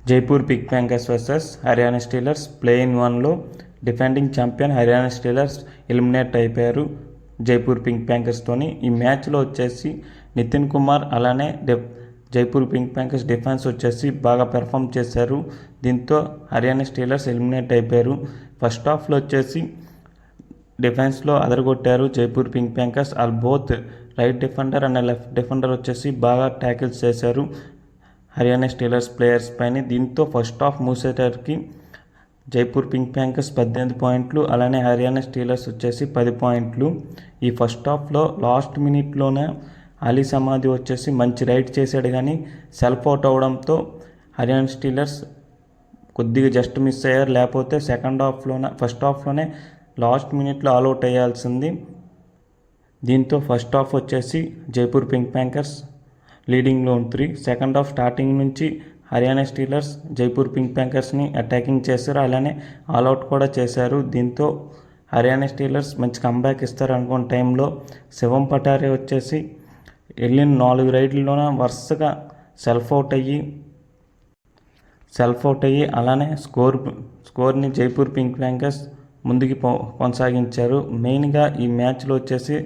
Jaipur pink panthers versus Haryana steelers play in వన్లో defending champion Haryana steelers eliminate అయిపోయారు Jaipur pink ప్యాంకర్స్తోని. ఈ మ్యాచ్లో వచ్చేసి నితిన్ కుమార్ అలానే జైపూర్ పింక్ ప్యాంకర్స్ డిఫెన్స్ వచ్చేసి బాగా పెర్ఫామ్ చేశారు. దీంతో హర్యానా స్టీలర్స్ ఎలిమినేట్ అయిపోయారు. ఫస్ట్ హాఫ్లో వచ్చేసి డిఫెన్స్లో అదరగొట్టారు Jaipur pink panthers. All both right defender and left defender వచ్చేసి బాగా ట్యాకిల్స్ చేశారు హర్యానా స్టీలర్స్ ప్లేయర్స్ పైన. దీంతో ఫస్ట్ హాఫ్ మూసేటరికి జైపూర్ పింక్ ప్యాంకర్స్ 18 పాయింట్లు అలానే హర్యానా స్టీలర్స్ వచ్చేసి 10 పాయింట్లు. ఈ ఫస్ట్ హాఫ్లో లాస్ట్ మినిట్లోనే అలీ సమాధి వచ్చేసి మంచి రైడ్ చేశాడు, కానీ సెల్ఫ్ అవుట్ అవడంతో హర్యానా స్టీలర్స్ కొద్దిగా జస్ట్ మిస్ అయ్యారు. లేకపోతే ఫస్ట్ హాఫ్లోనే లాస్ట్ మినిట్లో ఆల్అవుట్ అయ్యాల్సింది. దీంతో ఫస్ట్ హాఫ్ వచ్చేసి జైపూర్ పింక్ ప్యాంకర్స్ లీడింగ్లో ఉంటుంది. సెకండ్ హాఫ్ స్టార్టింగ్ నుంచి హర్యానా స్టీలర్స్ జైపూర్ పింక్ ప్యాంకర్స్ని అటాకింగ్ చేశారు, అలానే ఆల్అవుట్ కూడా చేశారు. దీంతో హర్యానా స్టీలర్స్ మంచి కంబ్యాక్ ఇస్తారు అనుకున్న టైంలో శివం పటారే వచ్చేసి వెళ్ళిన 4 రైడ్లలోనే వరుసగా సెల్ఫ్ అవుట్ అయ్యి అలానే స్కోర్ని జైపూర్ పింక్ ప్యాంకర్స్ ముందుకి కొనసాగించారు. మెయిన్గా ఈ మ్యాచ్లో వచ్చేసి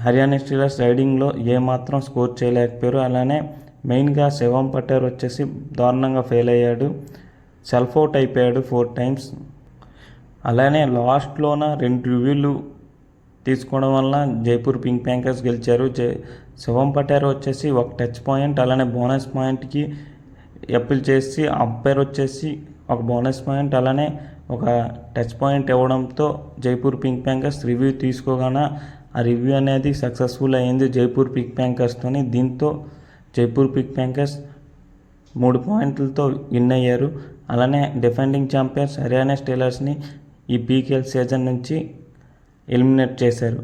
హర్యానా స్టీలర్స్ రైడింగ్లో ఏమాత్రం స్కోర్ చేయలేకపోయారు. అలానే మెయిన్గా శివం పటార్ వచ్చేసి దారుణంగా ఫెయిల్ అయ్యాడు, సెల్ఫ్ అవుట్ అయిపోయాడు 4 టైమ్స్. అలానే లాస్ట్లోన 2 రివ్యూలు తీసుకోవడం వల్ల జైపూర్ పింక్ ప్యాంకర్స్ గెలిచారు. శివం పటార్ వచ్చేసి ఒక టచ్ పాయింట్ అలానే బోనస్ పాయింట్కి అప్పీల్ చేసి అంపైర్ వచ్చేసి ఒక బోనస్ పాయింట్ అలానే ఒక టచ్ పాయింట్ ఇవ్వడంతో జైపూర్ పింక్ ప్యాంకర్స్ రివ్యూ తీసుకోగానే ఆ రివ్యూ అనేది సక్సెస్ఫుల్ అయింది జైపూర్ పింక్ ప్యాంకర్స్తోని. దీంతో జైపూర్ పింక్ ప్యాంకర్స్ 3 పాయింట్లతో విన్ అయ్యారు. అలానే డిఫెండింగ్ ఛాంపియన్స్ హర్యానా స్టీలర్స్ని ఈ పీకేఎల్ సీజన్ నుంచి ఎలిమినేట్ చేశారు.